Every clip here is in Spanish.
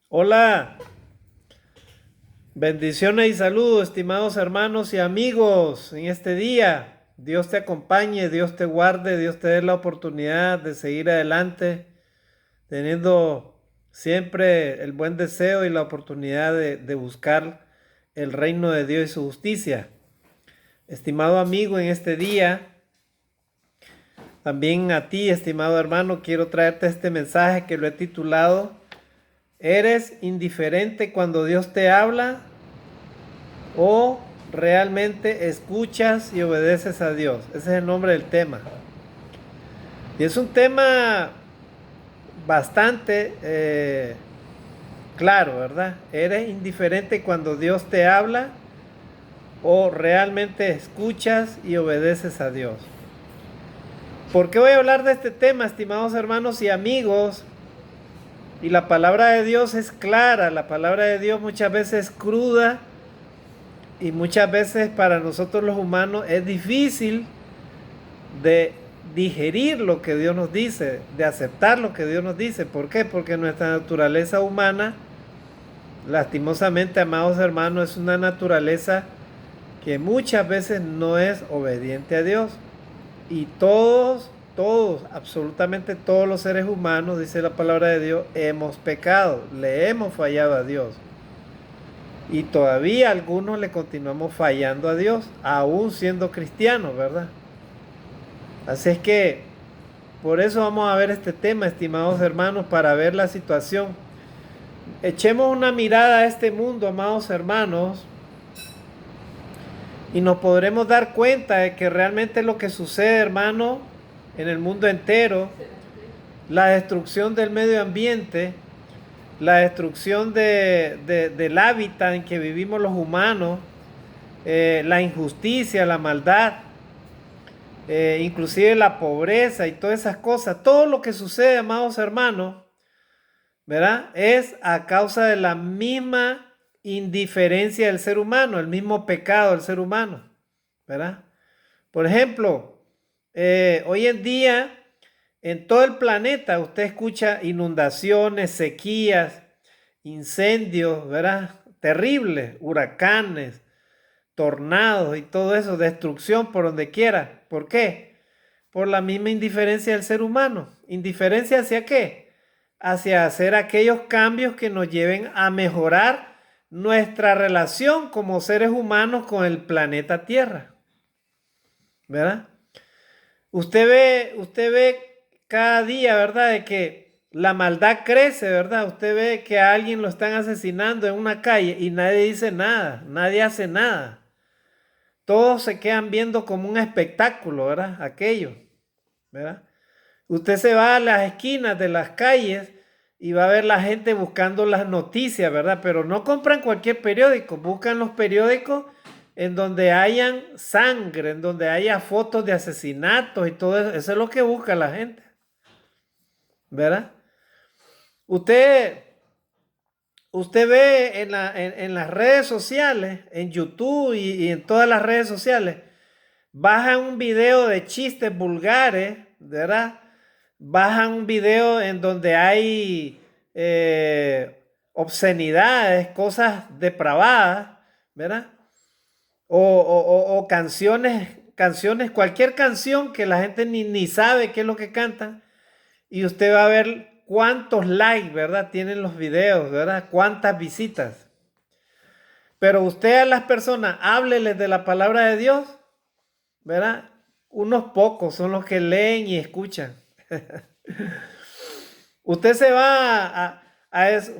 Hola, bendiciones y saludos, estimados hermanos y amigos, en este día. Dios te acompañe, Dios te guarde, Dios te dé la oportunidad de seguir adelante, teniendo siempre el buen deseo y la oportunidad de buscar el reino de Dios y su justicia. Estimado amigo, en este día, también a ti, estimado hermano, quiero traerte este mensaje que lo he titulado ¿Eres indiferente cuando Dios te habla o realmente escuchas y obedeces a Dios? Ese es el nombre del tema. Y es un tema bastante claro, ¿verdad? ¿Eres indiferente cuando Dios te habla o realmente escuchas y obedeces a Dios? ¿Por qué voy a hablar de este tema, estimados hermanos y amigos? Y la palabra de Dios es clara, la palabra de Dios muchas veces es cruda y muchas veces para nosotros los humanos es difícil de digerir lo que Dios nos dice, de aceptar lo que Dios nos dice. ¿Por qué? Porque nuestra naturaleza humana, lastimosamente, amados hermanos, es una naturaleza que muchas veces no es obediente a Dios. Y todos, absolutamente todos los seres humanos, dice la palabra de Dios, hemos pecado, le hemos fallado a Dios. Y todavía algunos le continuamos fallando a Dios, aún siendo cristianos, ¿verdad? Así es que por eso vamos a ver este tema, estimados hermanos, para ver la situación. Echemos una mirada a este mundo, amados hermanos, y nos podremos dar cuenta de que realmente lo que sucede, hermano, en el mundo entero, la destrucción del medio ambiente, la destrucción del hábitat en que vivimos los humanos, la injusticia, la maldad, inclusive la pobreza y todas esas cosas, todo lo que sucede, amados hermanos, ¿verdad? Es a causa de la misma indiferencia del ser humano, el mismo pecado del ser humano, ¿verdad? Por ejemplo, hoy en día en todo el planeta usted escucha inundaciones, sequías, incendios, ¿verdad? Terribles, huracanes, tornados y todo eso, destrucción por donde quiera. ¿Por qué? Por la misma indiferencia del ser humano. ¿Indiferencia hacia qué? Hacia hacer aquellos cambios que nos lleven a mejorar nuestra relación como seres humanos con el planeta Tierra, ¿verdad? Usted ve cada día, ¿verdad? De que la maldad crece, ¿verdad? Usted ve que a alguien lo están asesinando en una calle y nadie dice nada, nadie hace nada. Todos se quedan viendo como un espectáculo, ¿verdad? Aquello, ¿verdad? Usted se va a las esquinas de las calles y va a ver la gente buscando las noticias, ¿verdad? Pero no compran cualquier periódico, buscan los periódicos en donde hayan sangre, en donde haya fotos de asesinatos y todo eso. Eso es lo que busca la gente, ¿verdad? Usted, usted ve en las redes sociales, en YouTube y en todas las redes sociales, bajan un video de chistes vulgares, ¿verdad? Bajan un video en donde hay obscenidades, cosas depravadas, ¿verdad? O canciones, cualquier canción que la gente ni sabe qué es lo que cantan. Y usted va a ver cuántos likes, ¿verdad? Tienen los videos, ¿verdad? Cuántas visitas. Pero usted a las personas, hábleles de la palabra de Dios, ¿verdad? Unos pocos son los que leen y escuchan. Usted se va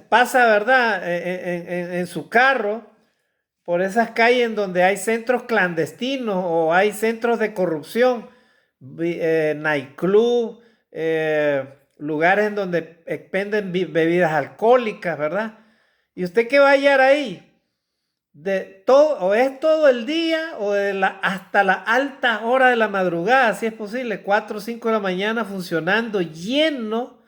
pasa, ¿verdad? En su carro por esas calles en donde hay centros clandestinos o hay centros de corrupción, nightclub, lugares en donde expenden bebidas alcohólicas, ¿verdad? ¿Y usted qué va a hallar ahí? De todo, o es todo el día o hasta la alta hora de la madrugada, si es posible, 4 o 5 de la mañana funcionando lleno,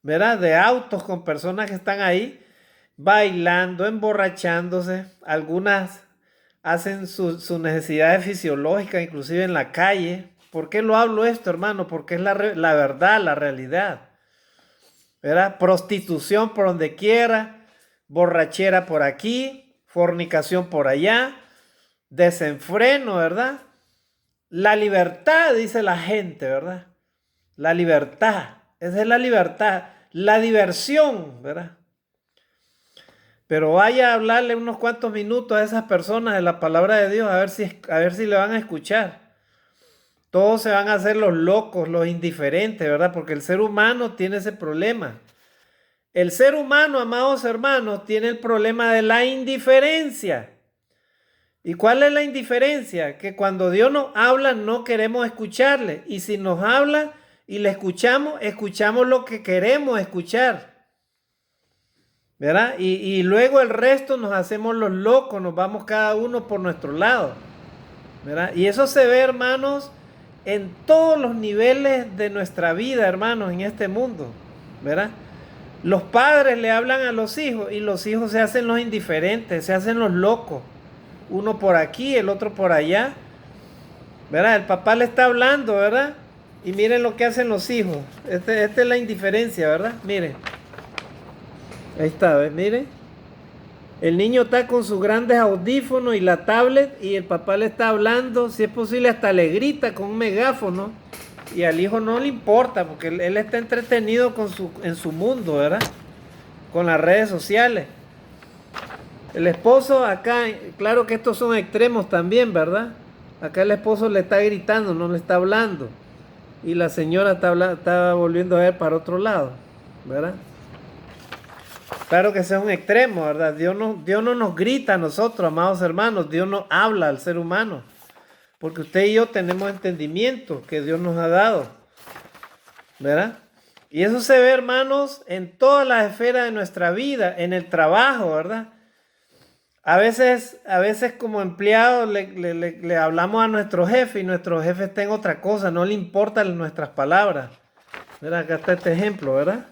¿verdad? De autos con personas que están ahí bailando, emborrachándose. Algunas hacen sus necesidades fisiológicas, inclusive en la calle. ¿Por qué lo hablo esto, hermano? Porque es la verdad, la realidad, ¿verdad? Prostitución por donde quiera. borrachera por aquí, fornicación por allá, desenfreno, ¿verdad? La libertad, dice la gente, ¿verdad? La libertad, esa es la libertad, la diversión, ¿verdad? Pero vaya a hablarle unos cuantos minutos a esas personas de la palabra de Dios, a ver si le van a escuchar. Todos se van a hacer los locos, los indiferentes, ¿verdad? Porque el ser humano tiene ese problema. El ser humano, amados hermanos, tiene el problema de la indiferencia. ¿Y cuál es la indiferencia? Que cuando Dios nos habla no queremos escucharle. Y si nos habla y le escuchamos, escuchamos lo que queremos escuchar. ¿Verdad? Y luego el resto nos hacemos los locos, nos vamos cada uno por nuestro lado. ¿Verdad? Y eso se ve, hermanos, en todos los niveles de nuestra vida, hermanos, en este mundo. ¿Verdad? Los padres le hablan a los hijos y los hijos se hacen los indiferentes, se hacen los locos. Uno por aquí, el otro por allá. ¿Verdad? El papá le está hablando, ¿verdad? Y miren lo que hacen los hijos. Esta es la indiferencia, ¿verdad? Miren. Ahí está, ¿ves? Miren. El niño está con sus grandes audífonos y la tablet y el papá le está hablando. Si es posible hasta le grita con un megáfono. Y al hijo no le importa porque él está entretenido en su mundo, ¿verdad? Con las redes sociales. El esposo acá, claro que estos son extremos también, ¿verdad? Acá el esposo le está gritando, no le está hablando. Y la señora está volviendo a ver para otro lado, ¿verdad? Claro que ese es un extremo, ¿verdad? Dios no nos grita a nosotros, amados hermanos. Dios nos habla al ser humano. Porque usted y yo tenemos entendimiento que Dios nos ha dado, ¿verdad? Y eso se ve, hermanos, en todas las esferas de nuestra vida, en el trabajo, ¿verdad? A veces como empleados le hablamos a nuestro jefe y nuestro jefe está en otra cosa, no le importan nuestras palabras. ¿Verdad? Acá está este ejemplo, ¿verdad?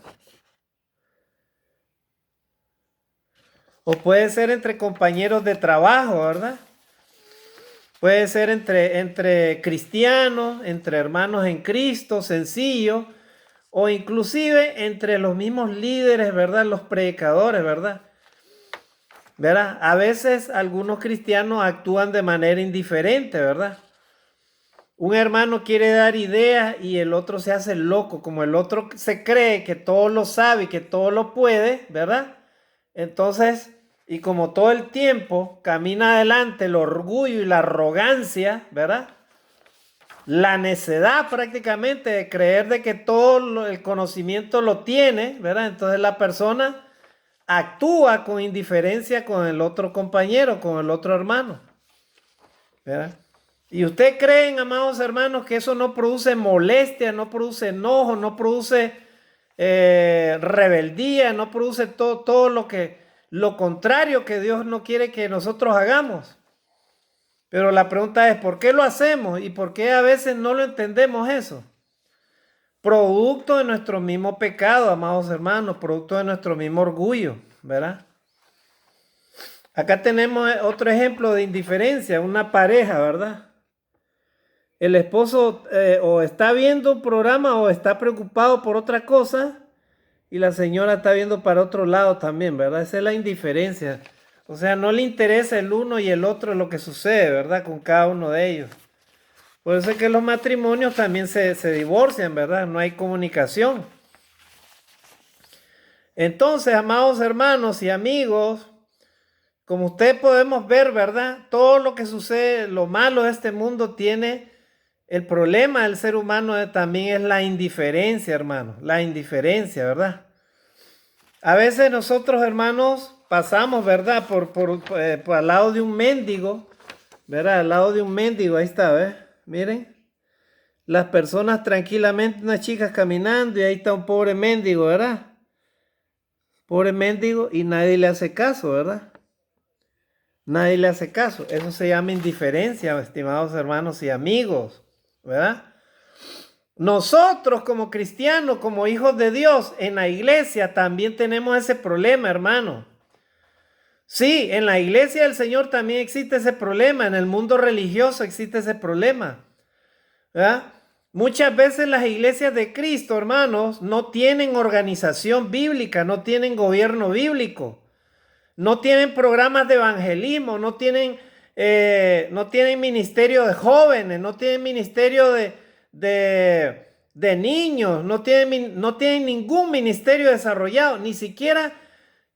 O puede ser entre compañeros de trabajo, ¿verdad? Puede ser entre cristianos, entre hermanos en Cristo, sencillo, o inclusive entre los mismos líderes, ¿verdad? Los predicadores, ¿verdad? ¿Verdad? A veces algunos cristianos actúan de manera indiferente, ¿verdad? Un hermano quiere dar ideas y el otro se hace loco, como el otro se cree que todo lo sabe y que todo lo puede, ¿verdad? Entonces, y como todo el tiempo camina adelante el orgullo y la arrogancia, ¿verdad? La necedad prácticamente de creer de que todo el conocimiento lo tiene, ¿verdad? Entonces la persona actúa con indiferencia con el otro compañero, con el otro hermano, ¿verdad? Y usted creen, amados hermanos, que eso no produce molestia, no produce enojo, no produce rebeldía, no produce todo lo contrario que Dios no quiere que nosotros hagamos. Pero la pregunta es, ¿por qué lo hacemos? ¿Y por qué a veces no lo entendemos eso? Producto de nuestro mismo pecado, amados hermanos, producto de nuestro mismo orgullo, ¿verdad? Acá tenemos otro ejemplo de indiferencia, una pareja, ¿verdad? El esposo o está viendo un programa o está preocupado por otra cosa y la señora está viendo para otro lado también, ¿verdad? Esa es la indiferencia. O sea, no le interesa el uno y el otro lo que sucede, ¿verdad? Con cada uno de ellos. Por eso es que los matrimonios también se divorcian, ¿verdad? No hay comunicación. Entonces, amados hermanos y amigos, como ustedes podemos ver, ¿verdad? Todo lo que sucede, lo malo de este mundo tiene, el problema del ser humano también es la indiferencia, hermano. La indiferencia, ¿verdad? A veces nosotros, hermanos, pasamos, ¿verdad? Por al lado de un mendigo, ¿verdad? Al lado de un mendigo, ahí está, ¿ves? Miren. Las personas tranquilamente, unas chicas caminando y ahí está un pobre mendigo, ¿verdad? Pobre mendigo y nadie le hace caso, ¿verdad? Nadie le hace caso. Eso se llama indiferencia, estimados hermanos y amigos, ¿verdad? Nosotros como cristianos, como hijos de Dios, en la iglesia también tenemos ese problema, hermano. Sí, en la iglesia del Señor también existe ese problema, en el mundo religioso existe ese problema, ¿verdad? Muchas veces las iglesias de Cristo, hermanos, no tienen organización bíblica, no tienen gobierno bíblico. No tienen programas de evangelismo, no tienen ministerio de jóvenes, no tienen ministerio de niños, no tienen ningún ministerio desarrollado, ni siquiera,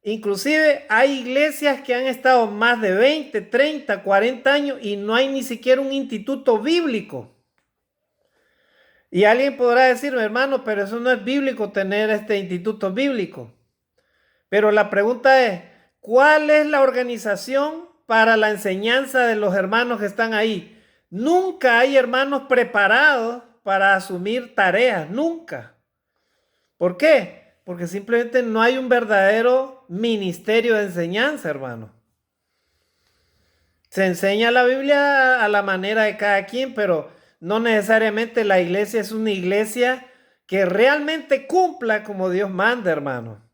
inclusive hay iglesias que han estado más de 20, 30, 40 años y no hay ni siquiera un instituto bíblico. Y alguien podrá decirme, hermano, pero eso no es bíblico tener este instituto bíblico. Pero la pregunta es, ¿cuál es la organización para la enseñanza de los hermanos que están ahí? Nunca hay hermanos preparados para asumir tareas, nunca. ¿Por qué? Porque simplemente no hay un verdadero ministerio de enseñanza, hermano. Se enseña la Biblia a la manera de cada quien, pero no necesariamente la iglesia es una iglesia que realmente cumpla como Dios manda, hermano.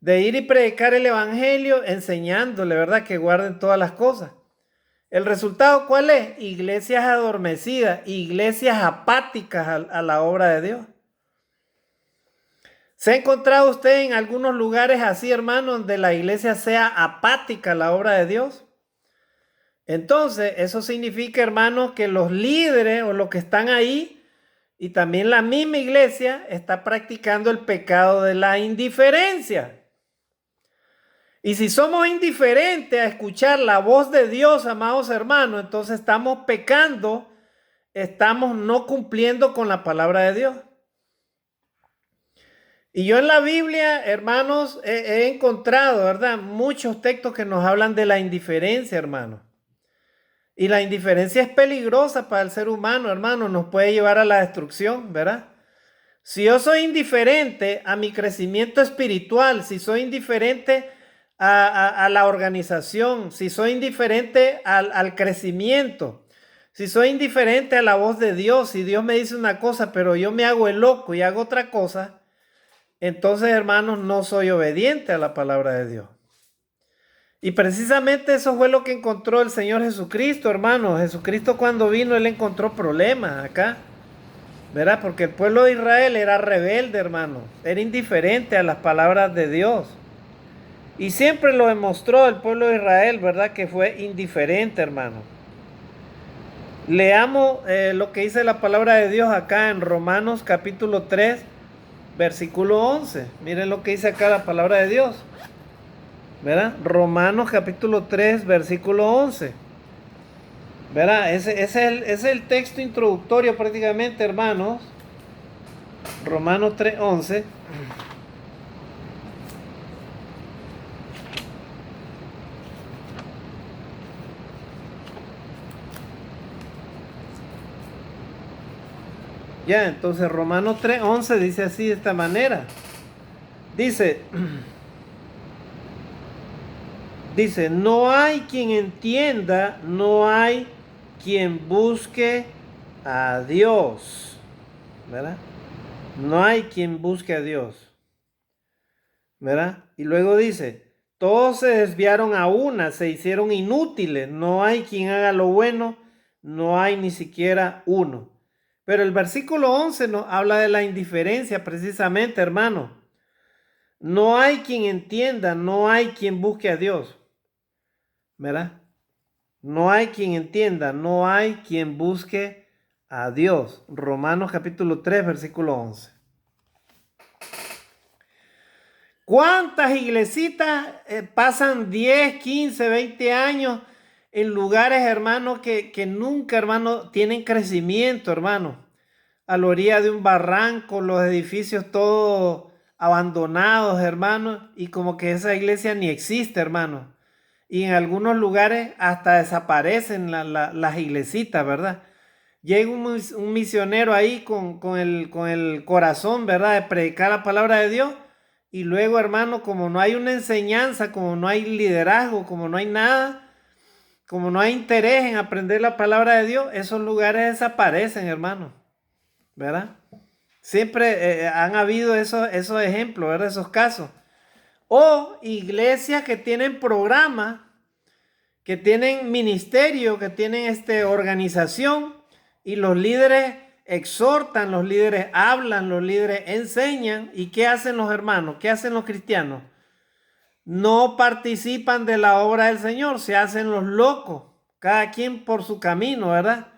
De ir y predicar el evangelio enseñándole, ¿verdad? Que guarden todas las cosas. ¿El resultado cuál es? Iglesias adormecidas, iglesias apáticas a la obra de Dios. ¿Se ha encontrado usted en algunos lugares así, hermano, donde la iglesia sea apática a la obra de Dios? Entonces, eso significa, hermano, que los líderes o los que están ahí y también la misma iglesia está practicando el pecado de la indiferencia. Y si somos indiferentes a escuchar la voz de Dios, amados hermanos, entonces estamos pecando, estamos no cumpliendo con la palabra de Dios. Y yo en la Biblia, hermanos, he encontrado, ¿verdad? Muchos textos que nos hablan de la indiferencia, hermanos. Y la indiferencia es peligrosa para el ser humano, hermano, nos puede llevar a la destrucción, ¿verdad? Si yo soy indiferente a mi crecimiento espiritual, si soy indiferente a la organización, si soy indiferente al crecimiento, si soy indiferente a la voz de Dios, si Dios me dice una cosa, pero yo me hago el loco y hago otra cosa, entonces, hermanos, no soy obediente a la palabra de Dios. Y precisamente eso fue lo que encontró el Señor Jesucristo, hermano. Jesucristo cuando vino, Él encontró problemas acá, ¿verdad? Porque el pueblo de Israel era rebelde, hermano. Era indiferente a las palabras de Dios. Y siempre lo demostró el pueblo de Israel, ¿verdad? Que fue indiferente, hermano. Leamos lo que dice la palabra de Dios acá en Romanos capítulo 3, versículo 11. Miren lo que dice acá la palabra de Dios, ¿verdad? Romanos capítulo 3, versículo 11. ¿Verdad? Ese es el texto introductorio prácticamente, hermanos. Romanos 3, 11. Ya, entonces Romanos 3, 11 dice así de esta manera. Dice, no hay quien entienda, no hay quien busque a Dios, ¿verdad? No hay quien busque a Dios, ¿verdad? Y luego dice, todos se desviaron a una, se hicieron inútiles, no hay quien haga lo bueno, no hay ni siquiera uno. Pero el versículo 11 nos habla de la indiferencia precisamente, hermano. No hay quien entienda, no hay quien busque a Dios, ¿verdad? No hay quien entienda, no hay quien busque a Dios. Romanos capítulo 3, versículo 11. ¿Cuántas iglesitas pasan 10, 15, 20 años en lugares, hermano, que nunca, hermano, tienen crecimiento, hermano? A la orilla de un barranco, los edificios todos abandonados, hermano, y como que esa iglesia ni existe, hermano. Y en algunos lugares hasta desaparecen las iglesitas, ¿verdad? Llega un misionero ahí con el corazón, ¿verdad? De predicar la palabra de Dios. Y luego, hermano, como no hay una enseñanza, como no hay liderazgo, como no hay nada, como no hay interés en aprender la palabra de Dios, esos lugares desaparecen, hermano, ¿verdad? Siempre han habido esos ejemplos, ¿verdad? Esos casos. O iglesias que tienen programas, que tienen ministerio, que tienen organización, y los líderes exhortan, los líderes hablan, los líderes enseñan. ¿Y qué hacen los hermanos? ¿Qué hacen los cristianos? no participan de la obra del Señor, se hacen los locos, cada quien por su camino, ¿verdad?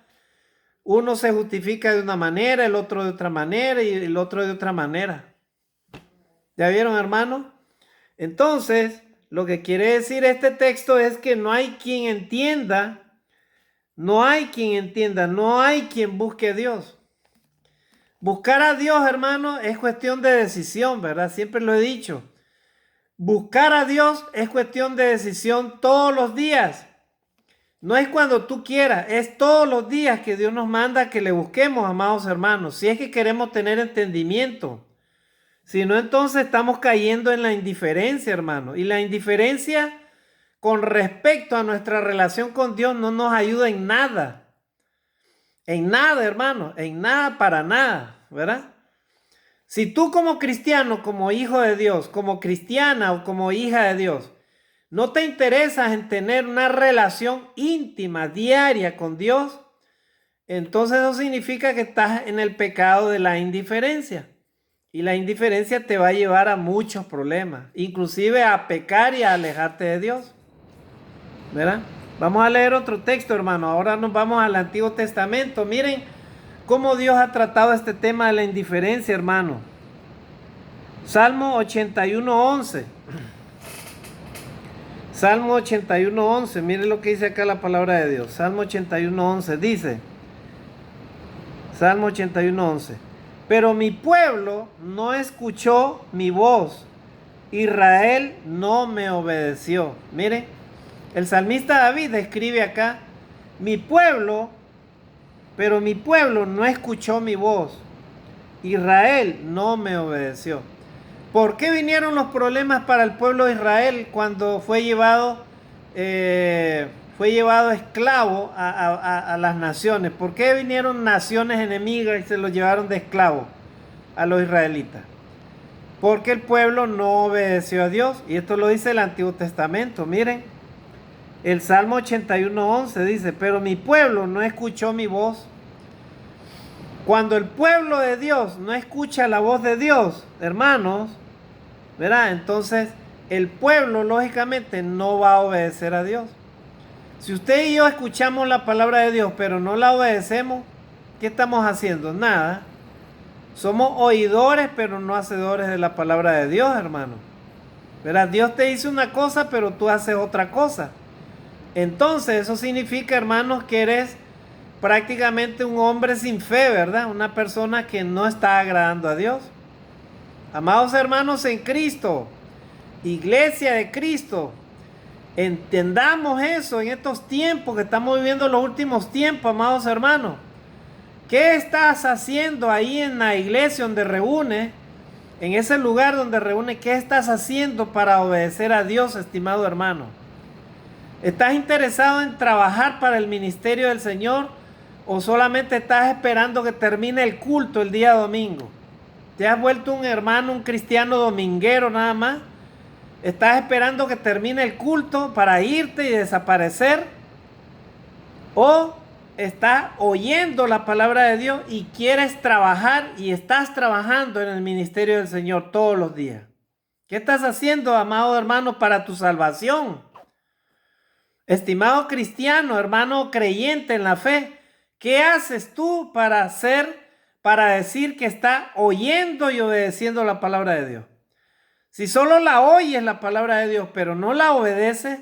Uno se justifica de una manera, el otro de otra manera y el otro de otra manera. ¿Ya vieron, hermano? Entonces, lo que quiere decir este texto es que no hay quien entienda, no hay quien busque a Dios. Buscar a Dios, hermano, es cuestión de decisión, ¿verdad? Siempre lo he dicho. Buscar a Dios es cuestión de decisión todos los días. No es cuando tú quieras, es todos los días que Dios nos manda que le busquemos, amados hermanos. Si es que queremos tener entendimiento. Si no, entonces estamos cayendo en la indiferencia, hermano. Y la indiferencia con respecto a nuestra relación con Dios no nos ayuda en nada. En nada, hermano. En nada para nada, ¿verdad? Si tú como cristiano, como hijo de Dios, como cristiana o como hija de Dios, no te interesas en tener una relación íntima, diaria con Dios, entonces eso significa que estás en el pecado de la indiferencia. Y la indiferencia te va a llevar a muchos problemas, inclusive a pecar y a alejarte de Dios. ¿Verdad? Vamos a leer otro texto, hermano. Ahora nos vamos al Antiguo Testamento. Miren cómo Dios ha tratado este tema de la indiferencia, hermano. Salmo 81:11. Salmo 81:11. Miren lo que dice acá la palabra de Dios. Salmo 81:11 dice. Salmo 81:11. Pero mi pueblo no escuchó mi voz. Israel no me obedeció. Miren, el salmista David escribe acá, pero mi pueblo no escuchó mi voz. Israel no me obedeció. ¿Por qué vinieron los problemas para el pueblo de Israel cuando fue llevado esclavo a las naciones? ¿Por qué vinieron naciones enemigas y se los llevaron de esclavo a los israelitas? Porque el pueblo no obedeció a Dios. Y esto lo dice el Antiguo Testamento. Miren, el Salmo 81:11 dice, pero mi pueblo no escuchó mi voz. Cuando el pueblo de Dios no escucha la voz de Dios, hermanos, ¿verdad? Entonces el pueblo lógicamente no va a obedecer a Dios. Si usted y yo escuchamos la palabra de Dios pero no la obedecemos, ¿qué estamos haciendo? Nada. Somos oidores pero no hacedores de la palabra de Dios, hermano. ¿Verdad? Dios te dice una cosa pero tú haces otra cosa. Entonces eso significa, hermanos, que eres prácticamente un hombre sin fe, ¿verdad? Una persona que no está agradando a Dios. Amados hermanos en Cristo, iglesia de Cristo, entendamos eso en estos tiempos que estamos viviendo, los últimos tiempos, amados hermanos. ¿Qué estás haciendo ahí en la iglesia donde reúne, en ese lugar donde reúne? ¿Qué estás haciendo para obedecer a Dios, estimado hermano? ¿Estás interesado en trabajar para el ministerio del Señor o solamente estás esperando que termine el culto el día domingo? ¿Te has vuelto un hermano, un cristiano dominguero nada más? ¿Estás esperando que termine el culto para irte y desaparecer? ¿O estás oyendo la palabra de Dios y quieres trabajar y estás trabajando en el ministerio del Señor todos los días? ¿Qué estás haciendo, amado hermano, para tu salvación? Estimado cristiano, hermano creyente en la fe, ¿qué haces tú para decir que está oyendo y obedeciendo la palabra de Dios? Si solo la oyes la palabra de Dios, pero no la obedeces,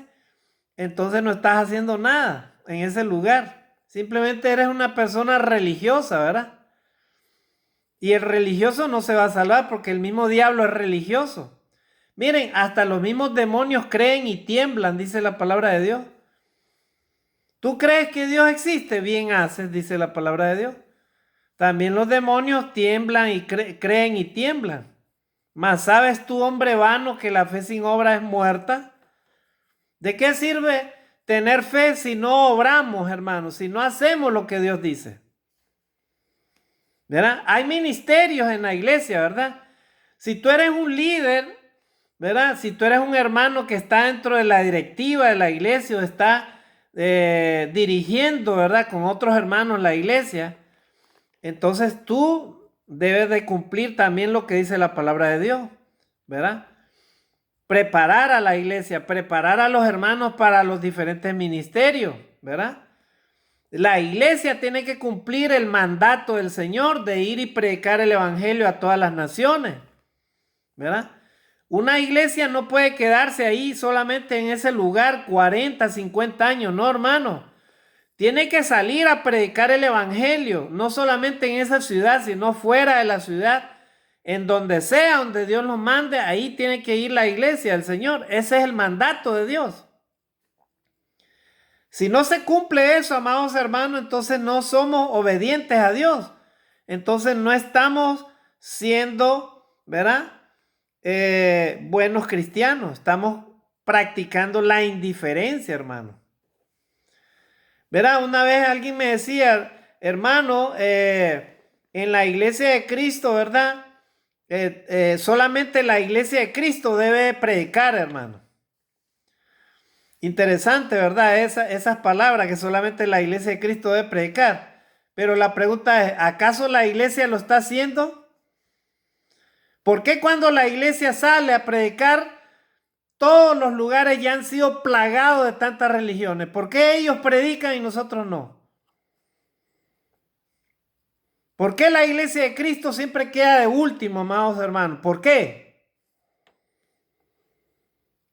entonces no estás haciendo nada en ese lugar. Simplemente eres una persona religiosa, ¿verdad? Y el religioso no se va a salvar porque el mismo diablo es religioso. Miren, hasta los mismos demonios creen y tiemblan, dice la palabra de Dios. ¿Tú crees que Dios existe? Bien haces, dice la palabra de Dios. También los demonios tiemblan y creen y tiemblan. Mas ¿sabes tú, hombre vano, que la fe sin obra es muerta? ¿De qué sirve tener fe si no obramos, hermanos? Si no hacemos lo que Dios dice. ¿Verdad? Hay ministerios en la iglesia, ¿verdad? Si tú eres un líder, ¿verdad? Si tú eres un hermano que está dentro de la directiva de la iglesia o está dirigiendo, ¿verdad? Con otros hermanos la iglesia, entonces tú debes de cumplir también lo que dice la palabra de Dios, ¿verdad? preparar a la iglesia, preparar a los hermanos para los diferentes ministerios, ¿verdad? La iglesia tiene que cumplir el mandato del Señor de ir y predicar el evangelio a todas las naciones, ¿verdad? Una iglesia no puede quedarse ahí solamente en ese lugar 40, 50 años, no, hermano. Tiene que salir a predicar el evangelio, no solamente en esa ciudad, sino fuera de la ciudad, en donde sea, donde Dios nos mande, ahí tiene que ir la iglesia del Señor. Ese es el mandato de Dios. Si no se cumple eso, amados hermanos, entonces no somos obedientes a Dios. Entonces no estamos siendo, ¿verdad? Buenos cristianos. Estamos practicando la indiferencia, hermano. ¿Verdad? Una vez alguien me decía, hermano, en la iglesia de Cristo, ¿verdad? Solamente la iglesia de Cristo debe predicar, hermano. Interesante, ¿verdad? Esas palabras que solamente la iglesia de Cristo debe predicar. Pero la pregunta es, ¿acaso la iglesia lo está haciendo? ¿Por qué cuando la iglesia sale a predicar, todos los lugares ya han sido plagados de tantas religiones? ¿Por qué ellos predican y nosotros no? ¿Por qué la iglesia de Cristo siempre queda de último, amados hermanos? ¿Por qué?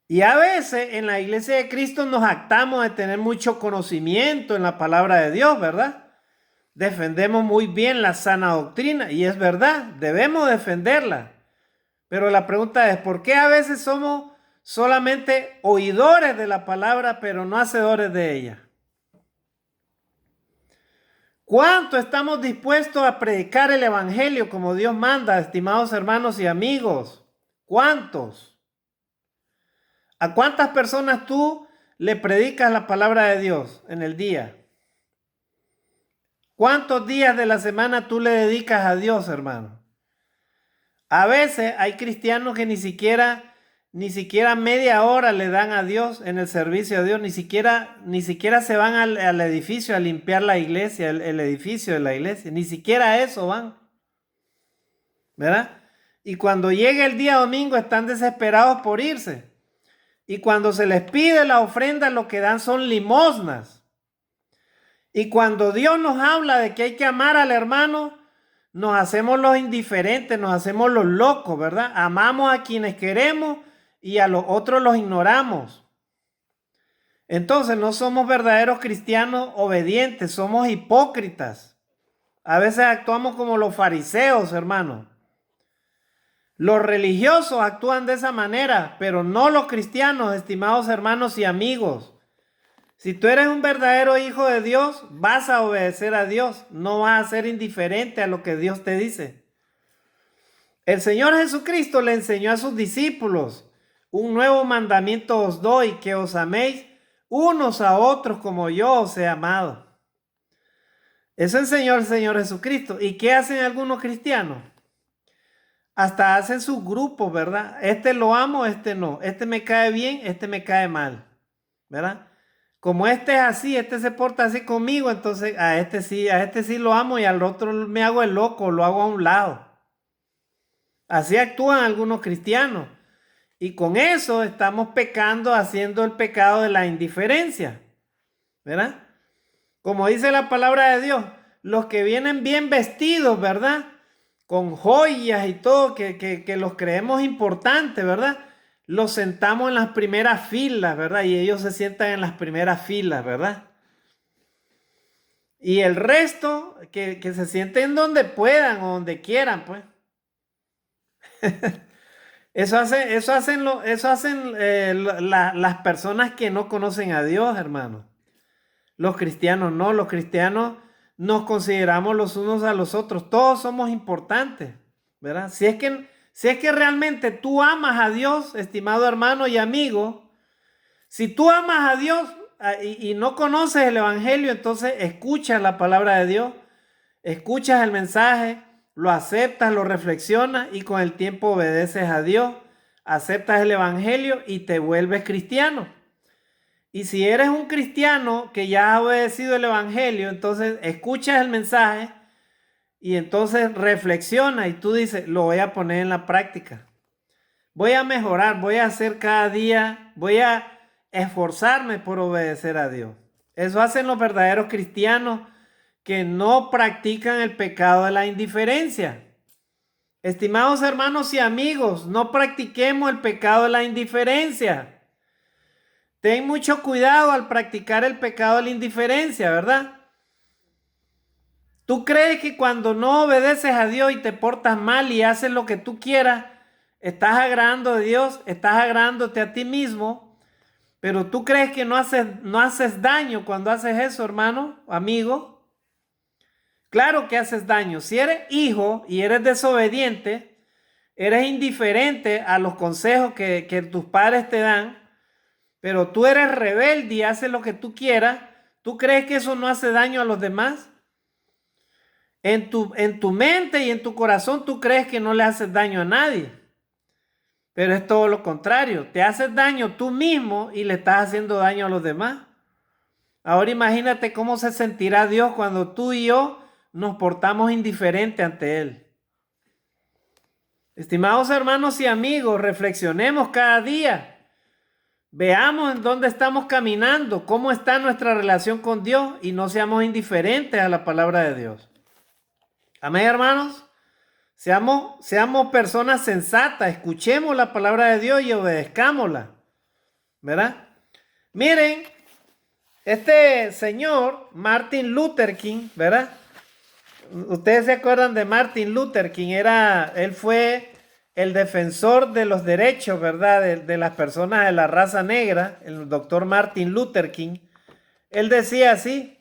Y a veces en la iglesia de Cristo nos jactamos de tener mucho conocimiento en la palabra de Dios, ¿verdad? Defendemos muy bien la sana doctrina y es verdad, debemos defenderla. Pero la pregunta es, ¿por qué a veces somos solamente oidores de la palabra, pero no hacedores de ella? ¿Cuánto estamos dispuestos a predicar el evangelio como Dios manda, estimados hermanos y amigos? ¿Cuántos? ¿A cuántas personas tú le predicas la palabra de Dios en el día? ¿Cuántos días de la semana tú le dedicas a Dios, hermano? A veces hay cristianos que ni siquiera media hora le dan a Dios en el servicio a Dios, ni siquiera se van al edificio a limpiar la iglesia, el edificio de la iglesia, ni siquiera a eso van, ¿verdad? Y cuando llega el día domingo están desesperados por irse. Y cuando se les pide la ofrenda, lo que dan son limosnas. Y cuando Dios nos habla de que hay que amar al hermano, nos hacemos los indiferentes, nos hacemos los locos, ¿verdad? Amamos a quienes queremos y a los otros los ignoramos. Entonces no somos verdaderos cristianos obedientes, somos hipócritas. A veces actuamos como los fariseos, hermano. Los religiosos actúan de esa manera, pero no los cristianos, estimados hermanos y amigos. Si tú eres un verdadero hijo de Dios, vas a obedecer a Dios, no vas a ser indiferente a lo que Dios te dice. El Señor Jesucristo le enseñó a sus discípulos, un nuevo mandamiento os doy, que os améis unos a otros como yo os he amado. Eso enseñó el Señor Jesucristo. ¿Y qué hacen algunos cristianos? Hasta hacen sus grupos, ¿verdad? Este lo amo, este no. Este me cae bien, este me cae mal, ¿verdad? Como este es así, este se porta así conmigo, entonces a este sí lo amo y al otro me hago el loco, lo hago a un lado. Así actúan algunos cristianos. Y con eso estamos pecando, haciendo el pecado de la indiferencia, ¿verdad? Como dice la palabra de Dios, los que vienen bien vestidos, ¿verdad? Con joyas y todo, que los creemos importantes, ¿verdad? Los sentamos en las primeras filas, ¿verdad? Y ellos se sientan en las primeras filas, ¿verdad? Y el resto, que se sienten donde puedan o donde quieran, pues. Eso hacen las personas que no conocen a Dios, hermano. Los cristianos no, los cristianos nos consideramos los unos a los otros. Todos somos importantes, ¿verdad? Si es que realmente tú amas a Dios, estimado hermano y amigo, si tú amas a Dios y no conoces el evangelio, entonces escuchas la palabra de Dios, escuchas el mensaje, lo aceptas, lo reflexionas y con el tiempo obedeces a Dios, aceptas el evangelio y te vuelves cristiano. Y si eres un cristiano que ya ha obedecido el evangelio, entonces escuchas el mensaje y entonces reflexiona y tú dices, lo voy a poner en la práctica. Voy a mejorar, voy a hacer cada día, voy a esforzarme por obedecer a Dios. Eso hacen los verdaderos cristianos que no practican el pecado de la indiferencia. Estimados hermanos y amigos, no practiquemos el pecado de la indiferencia. Ten mucho cuidado al practicar el pecado de la indiferencia, ¿verdad? ¿Tú crees que cuando no obedeces a Dios y te portas mal y haces lo que tú quieras, estás agradando a Dios, estás agradándote a ti mismo? Pero tú crees que no haces daño cuando haces eso, hermano, amigo. Claro que haces daño. Si eres hijo y eres desobediente, eres indiferente a los consejos que tus padres te dan, pero tú eres rebelde y haces lo que tú quieras, ¿tú crees que eso no hace daño a los demás? En tu mente y en tu corazón tú crees que no le haces daño a nadie, pero es todo lo contrario. Te haces daño tú mismo y le estás haciendo daño a los demás. Ahora imagínate cómo se sentirá Dios cuando tú y yo nos portamos indiferente ante Él. Estimados hermanos y amigos, reflexionemos cada día. Veamos en dónde estamos caminando, cómo está nuestra relación con Dios y no seamos indiferentes a la palabra de Dios. Amén, hermanos. Seamos personas sensatas, escuchemos la palabra de Dios y obedezcámosla, ¿verdad? Miren, este señor, Martin Luther King, ¿verdad? Ustedes se acuerdan de Martin Luther King, él fue el defensor de los derechos, ¿verdad? De las personas de la raza negra, el doctor Martin Luther King. Él decía así: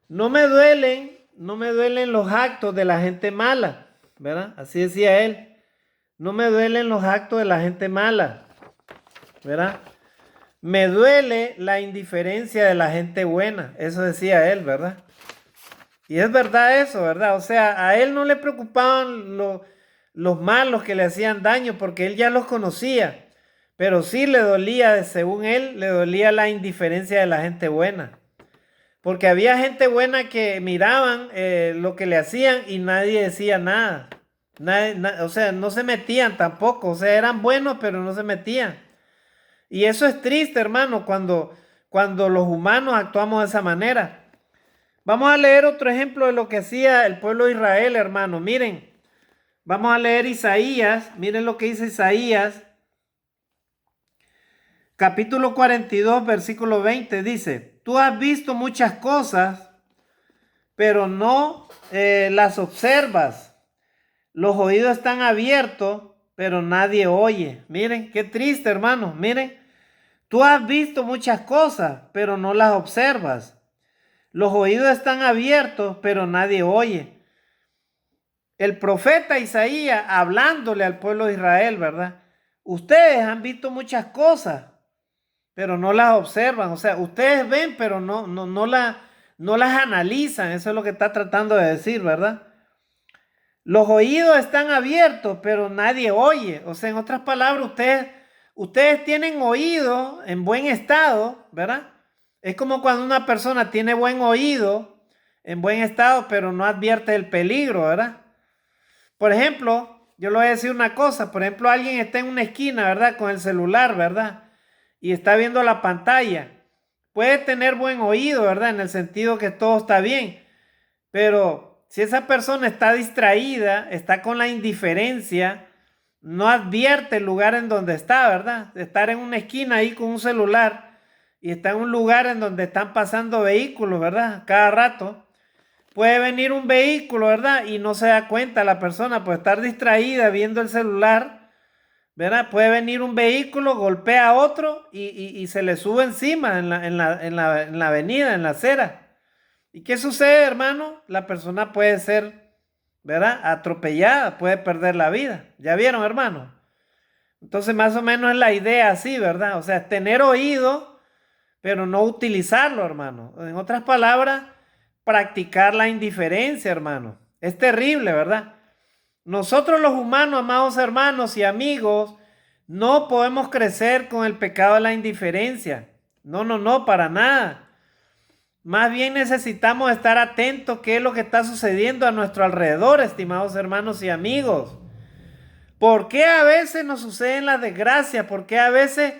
no me duelen los actos de la gente mala, ¿verdad? Así decía él. No me duelen los actos de la gente mala, ¿verdad? Me duele la indiferencia de la gente buena. Eso decía él, ¿verdad? Y es verdad eso, ¿verdad? O sea, a él no le preocupaban los malos que le hacían daño porque él ya los conocía. Pero sí le dolía, según él, le dolía la indiferencia de la gente buena. Porque había gente buena que miraban lo que le hacían y nadie decía nada. O sea, no se metían tampoco. O sea, eran buenos, pero no se metían. Y eso es triste, hermano, cuando los humanos actuamos de esa manera. Vamos a leer otro ejemplo de lo que hacía el pueblo de Israel, hermano. Miren, vamos a leer Isaías. Miren lo que dice Isaías. Capítulo 42, versículo 20 dice: tú has visto muchas cosas, pero no las observas. Los oídos están abiertos, pero nadie oye. Miren, qué triste, hermano. Miren, tú has visto muchas cosas, pero no las observas. Los oídos están abiertos, pero nadie oye. El profeta Isaías hablándole al pueblo de Israel, ¿verdad? Ustedes han visto muchas cosas, pero no las observan. O sea, ustedes ven, pero no las analizan. Eso es lo que está tratando de decir, ¿verdad? Los oídos están abiertos, pero nadie oye. O sea, en otras palabras, ustedes tienen oído en buen estado, ¿verdad? Es como cuando una persona tiene buen oído en buen estado, pero no advierte el peligro, ¿verdad? Por ejemplo, yo le voy a decir una cosa. Por ejemplo, alguien está en una esquina, ¿verdad? Con el celular, ¿verdad? Y está viendo la pantalla. Puede tener buen oído, ¿verdad? En el sentido que todo está bien. Pero si esa persona está distraída, está con la indiferencia, no advierte el lugar en donde está, ¿verdad? Estar en una esquina ahí con un celular y está en un lugar en donde están pasando vehículos, ¿verdad? Cada rato. Puede venir un vehículo, ¿verdad? Y no se da cuenta la persona por estar distraída viendo el celular, ¿verdad? Puede venir un vehículo, golpea a otro y se le sube encima en la avenida, en la acera. ¿Y qué sucede, hermano? La persona puede ser, ¿verdad? Atropellada, puede perder la vida. ¿Ya vieron, hermano? Entonces, más o menos es la idea así, ¿verdad? O sea, tener oído, pero no utilizarlo, hermano. En otras palabras, practicar la indiferencia, hermano. Es terrible, ¿verdad? Nosotros los humanos, amados hermanos y amigos, no podemos crecer con el pecado de la indiferencia. No, para nada. Más bien necesitamos estar atentos a qué es lo que está sucediendo a nuestro alrededor, estimados hermanos y amigos. ¿Por qué a veces nos suceden las desgracias? ¿Por qué a veces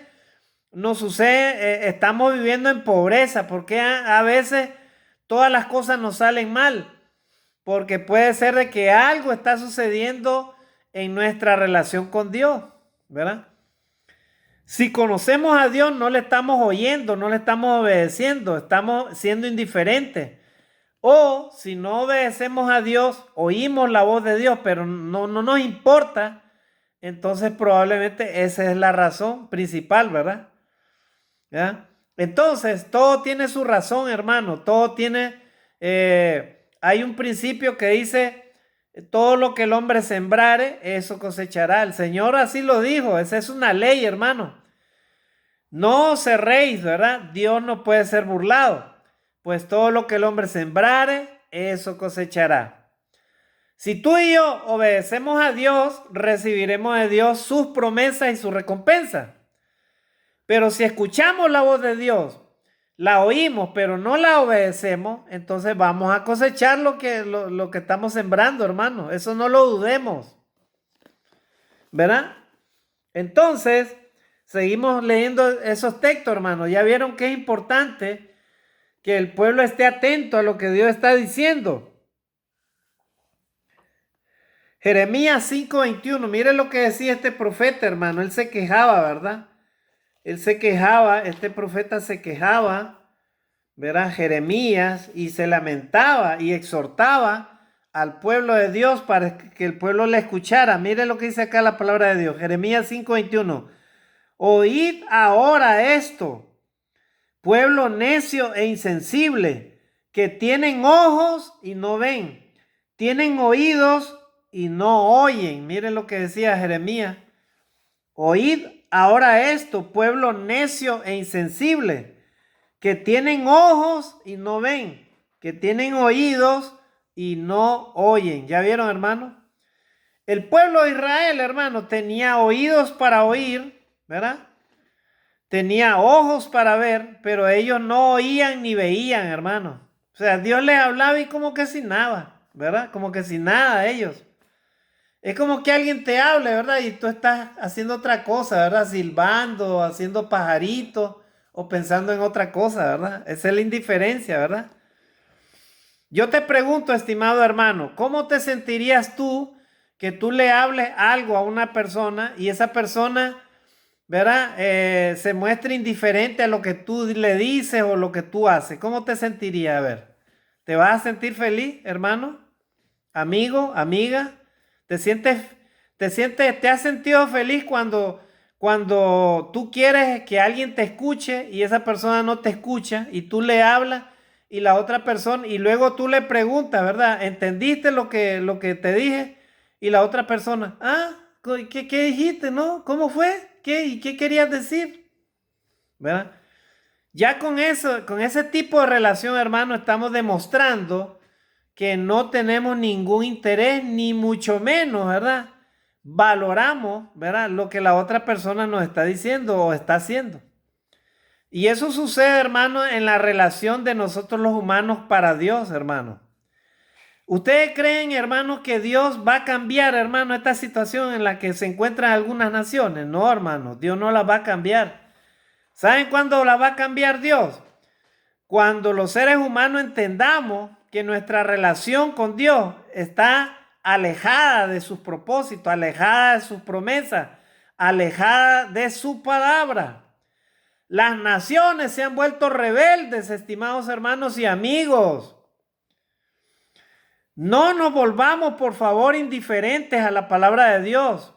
nos sucede, estamos viviendo en pobreza? ¿Por qué a veces todas las cosas nos salen mal? Porque puede ser de que algo está sucediendo en nuestra relación con Dios, ¿verdad? Si conocemos a Dios, no le estamos oyendo, no le estamos obedeciendo, estamos siendo indiferentes. O si no obedecemos a Dios, oímos la voz de Dios, pero no nos importa, entonces probablemente esa es la razón principal, ¿verdad? ¿Ya? Entonces, todo tiene su razón, hermano, todo tiene, hay un principio que dice, todo lo que el hombre sembrare, eso cosechará. El Señor así lo dijo, esa es una ley, hermano. No os erréis, ¿verdad? Dios no puede ser burlado, pues todo lo que el hombre sembrare, eso cosechará. Si tú y yo obedecemos a Dios, recibiremos de Dios sus promesas y su recompensa. Pero si escuchamos la voz de Dios, la oímos, pero no la obedecemos, entonces vamos a cosechar lo que estamos sembrando, hermano. Eso no lo dudemos, ¿verdad? Entonces, seguimos leyendo esos textos, hermano. Ya vieron que es importante que el pueblo esté atento a lo que Dios está diciendo. Jeremías 5:21, mire lo que decía este profeta, hermano. Él se quejaba, ¿verdad? Él se quejaba, este profeta se quejaba, ¿verdad? Jeremías, y se lamentaba y exhortaba al pueblo de Dios para que el pueblo le escuchara. Mire lo que dice acá la palabra de Dios. Jeremías 5:21. Oíd ahora esto, pueblo necio e insensible, que tienen ojos y no ven, tienen oídos y no oyen. Miren lo que decía Jeremías. Oíd ahora esto, pueblo necio e insensible, que tienen ojos y no ven, que tienen oídos y no oyen. ¿Ya vieron, hermano? El pueblo de Israel, hermano, tenía oídos para oír, ¿verdad? Tenía ojos para ver, pero ellos no oían ni veían, hermano. O sea, Dios les hablaba y como que sin nada, ¿verdad? Como que sin nada ellos. Es como que alguien te hable, ¿verdad? Y tú estás haciendo otra cosa, ¿verdad? Silbando, haciendo pajaritos o pensando en otra cosa, ¿verdad? Esa es la indiferencia, ¿verdad? Yo te pregunto, estimado hermano, ¿cómo te sentirías tú que tú le hables algo a una persona y esa persona, ¿verdad? Se muestre indiferente a lo que tú le dices o lo que tú haces. ¿Cómo te sentirías? A ver, ¿te vas a sentir feliz, hermano? Amigo, amiga, te has sentido feliz cuando tú quieres que alguien te escuche y esa persona no te escucha y tú le hablas y la otra persona y luego tú le preguntas, ¿verdad? ¿Entendiste lo que te dije? Y la otra persona, ¿qué dijiste, no? ¿Cómo fue? ¿Y qué querías decir? ¿Verdad? Ya con eso, con ese tipo de relación, hermano, estamos demostrando que no tenemos ningún interés, ni mucho menos, ¿verdad? Valoramos, ¿verdad? Lo que la otra persona nos está diciendo o está haciendo. Y eso sucede, hermano, en la relación de nosotros los humanos para Dios, hermano. ¿Ustedes creen, hermano, que Dios va a cambiar, hermano, esta situación en la que se encuentran algunas naciones? No, hermano, Dios no la va a cambiar. ¿Saben cuándo la va a cambiar Dios? Cuando los seres humanos entendamos que nuestra relación con Dios está alejada de sus propósitos, alejada de sus promesas, alejada de su palabra. Las naciones se han vuelto rebeldes, estimados hermanos y amigos. No nos volvamos, por favor, indiferentes a la palabra de Dios.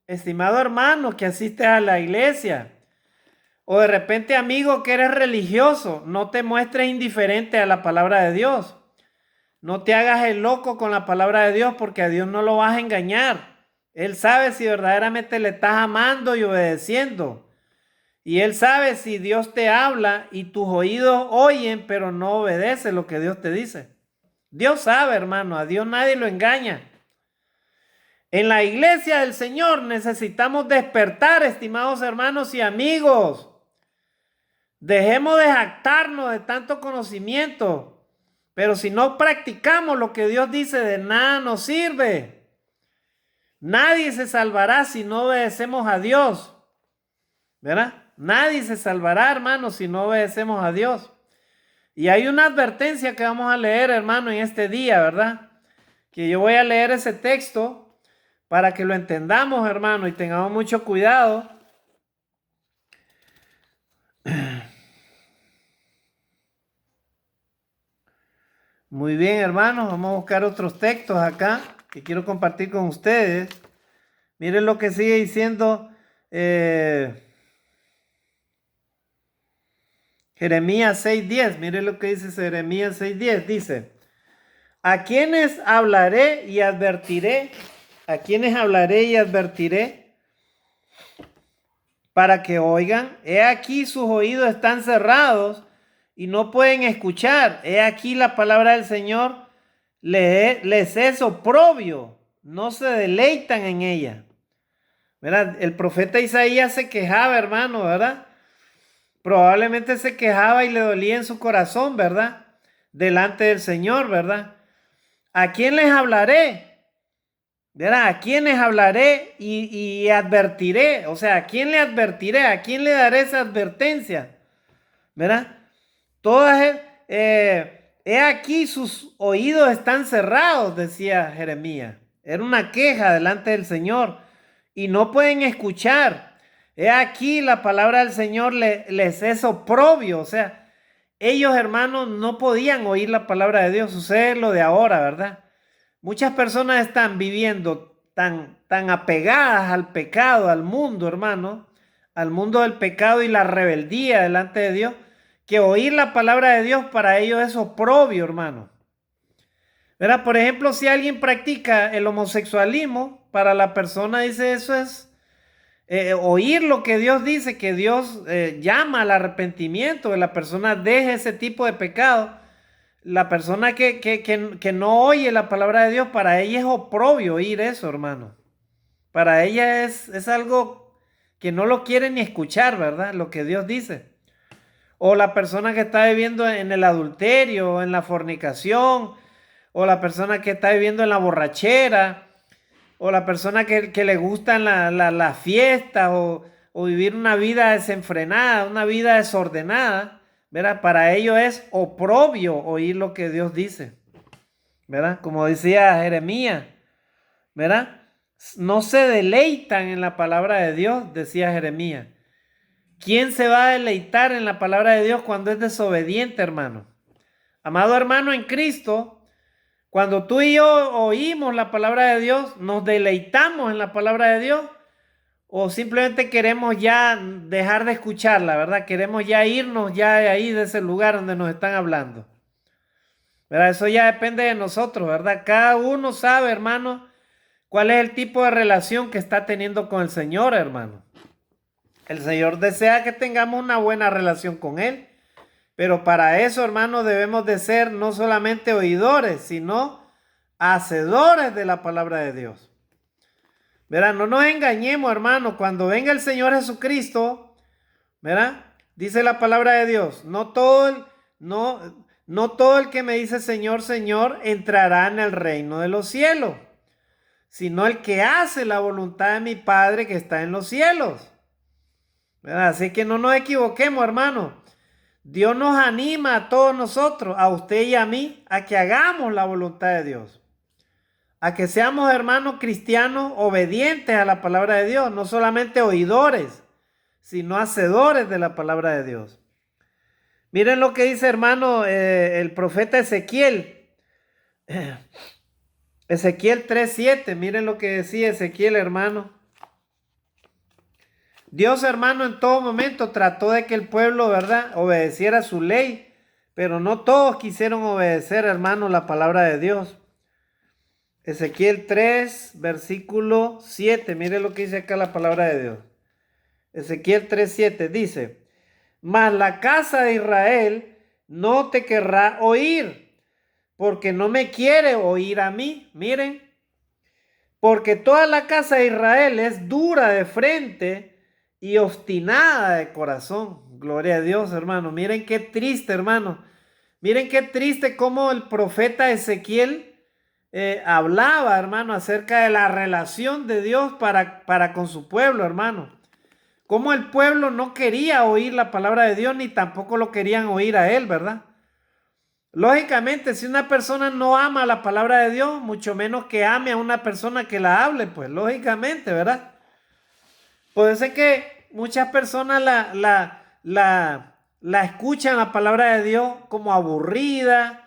Estimado hermano que asistes a la iglesia, o de repente, amigo, que eres religioso, no te muestres indiferente a la palabra de Dios. No te hagas el loco con la palabra de Dios porque a Dios no lo vas a engañar. Él sabe si verdaderamente le estás amando y obedeciendo. Y Él sabe si Dios te habla y tus oídos oyen, pero no obedece lo que Dios te dice. Dios sabe, hermano, a Dios nadie lo engaña. En la iglesia del Señor necesitamos despertar, estimados hermanos y amigos. Dejemos de jactarnos de tanto conocimiento, pero si no practicamos lo que Dios dice, de nada nos sirve. Nadie se salvará si no obedecemos a Dios, ¿verdad? Nadie se salvará, hermano, si no obedecemos a Dios. Y hay una advertencia que vamos a leer, hermano, en este día, ¿verdad? Que yo voy a leer ese texto para que lo entendamos, hermano, y tengamos mucho cuidado. Muy bien, hermanos, vamos a buscar otros textos acá que quiero compartir con ustedes. Miren lo que sigue diciendo Jeremías 6:10. Miren lo que dice Jeremías 6:10. Dice, ¿a quiénes hablaré y advertiré? ¿A quiénes hablaré y advertiré? Para que oigan. He aquí sus oídos están cerrados y no pueden escuchar. He aquí la palabra del Señor les es oprobio. No se deleitan en ella. ¿Verdad? El profeta Isaías se quejaba, hermano, ¿verdad? Probablemente se quejaba y le dolía en su corazón, ¿verdad? Delante del Señor, ¿verdad? ¿A quién les hablaré? ¿Verdad? ¿A quién les hablaré y advertiré? O sea, ¿a quién le advertiré? ¿A quién le daré esa advertencia? ¿Verdad? Todas, he aquí sus oídos están cerrados, decía Jeremías. Era una queja delante del Señor y no pueden escuchar. He aquí la palabra del Señor les es oprobio. O sea, ellos, hermanos, no podían oír la palabra de Dios. Sucede lo de ahora, ¿verdad? Muchas personas están viviendo tan apegadas al pecado, al mundo, hermano, al mundo del pecado y la rebeldía delante de Dios, que oír la palabra de Dios para ellos es oprobio, hermano. ¿Verdad? Por ejemplo, si alguien practica el homosexualismo, para la persona dice eso es oír lo que Dios dice, que Dios llama al arrepentimiento, que la persona deje ese tipo de pecado. La persona que no oye la palabra de Dios, para ella es oprobio oír eso, hermano. Para ella es algo que no lo quiere ni escuchar, ¿verdad? Lo que Dios dice. O la persona que está viviendo en el adulterio, en la fornicación, o la persona que está viviendo en la borrachera, o la persona que le gustan la fiesta, o vivir una vida desenfrenada, una vida desordenada, ¿verdad? Para ello es oprobio oír lo que Dios dice, ¿verdad? Como decía Jeremías, ¿verdad? No se deleitan en la palabra de Dios, decía Jeremías. ¿Quién se va a deleitar en la palabra de Dios cuando es desobediente, hermano? Amado hermano en Cristo, cuando tú y yo oímos la palabra de Dios, nos deleitamos en la palabra de Dios, o simplemente queremos ya dejar de escucharla, ¿verdad? Queremos ya irnos ya de ahí, de ese lugar donde nos están hablando, ¿verdad? Eso ya depende de nosotros, ¿verdad? Cada uno sabe, hermano, cuál es el tipo de relación que está teniendo con el Señor, hermano. El Señor desea que tengamos una buena relación con Él, pero para eso, hermano, debemos de ser no solamente oidores, sino hacedores de la palabra de Dios. ¿Verdad? No nos engañemos, hermano. Cuando venga el Señor Jesucristo, ¿verdad? Dice la palabra de Dios, no todo el que me dice Señor, Señor, entrará en el reino de los cielos, sino el que hace la voluntad de mi Padre que está en los cielos. ¿Verdad? Así que no nos equivoquemos, hermano. Dios nos anima a todos nosotros, a usted y a mí, a que hagamos la voluntad de Dios. A que seamos, hermanos cristianos, obedientes a la palabra de Dios, no solamente oidores, sino hacedores de la palabra de Dios. Miren lo que dice, hermano, el profeta Ezequiel. Ezequiel 3:7, miren lo que decía Ezequiel, hermano. Dios, hermano, en todo momento trató de que el pueblo, ¿verdad?, obedeciera su ley, pero no todos quisieron obedecer, hermano, la palabra de Dios. Ezequiel 3, versículo 7, mire lo que dice acá la palabra de Dios. Ezequiel 3:7 dice, mas la casa de Israel no te querrá oír, porque no me quiere oír a mí. Miren, porque toda la casa de Israel es dura de frente y obstinada de corazón. Gloria a Dios, hermano. Miren qué triste, hermano. Miren qué triste cómo el profeta Ezequiel hablaba, hermano, acerca de la relación de Dios para con su pueblo, hermano. Cómo el pueblo no quería oír la palabra de Dios ni tampoco lo querían oír a él, ¿verdad? Lógicamente, si una persona no ama la palabra de Dios, mucho menos que ame a una persona que la hable, pues lógicamente, ¿verdad? Puede ser que muchas personas la escuchan la palabra de Dios como aburrida,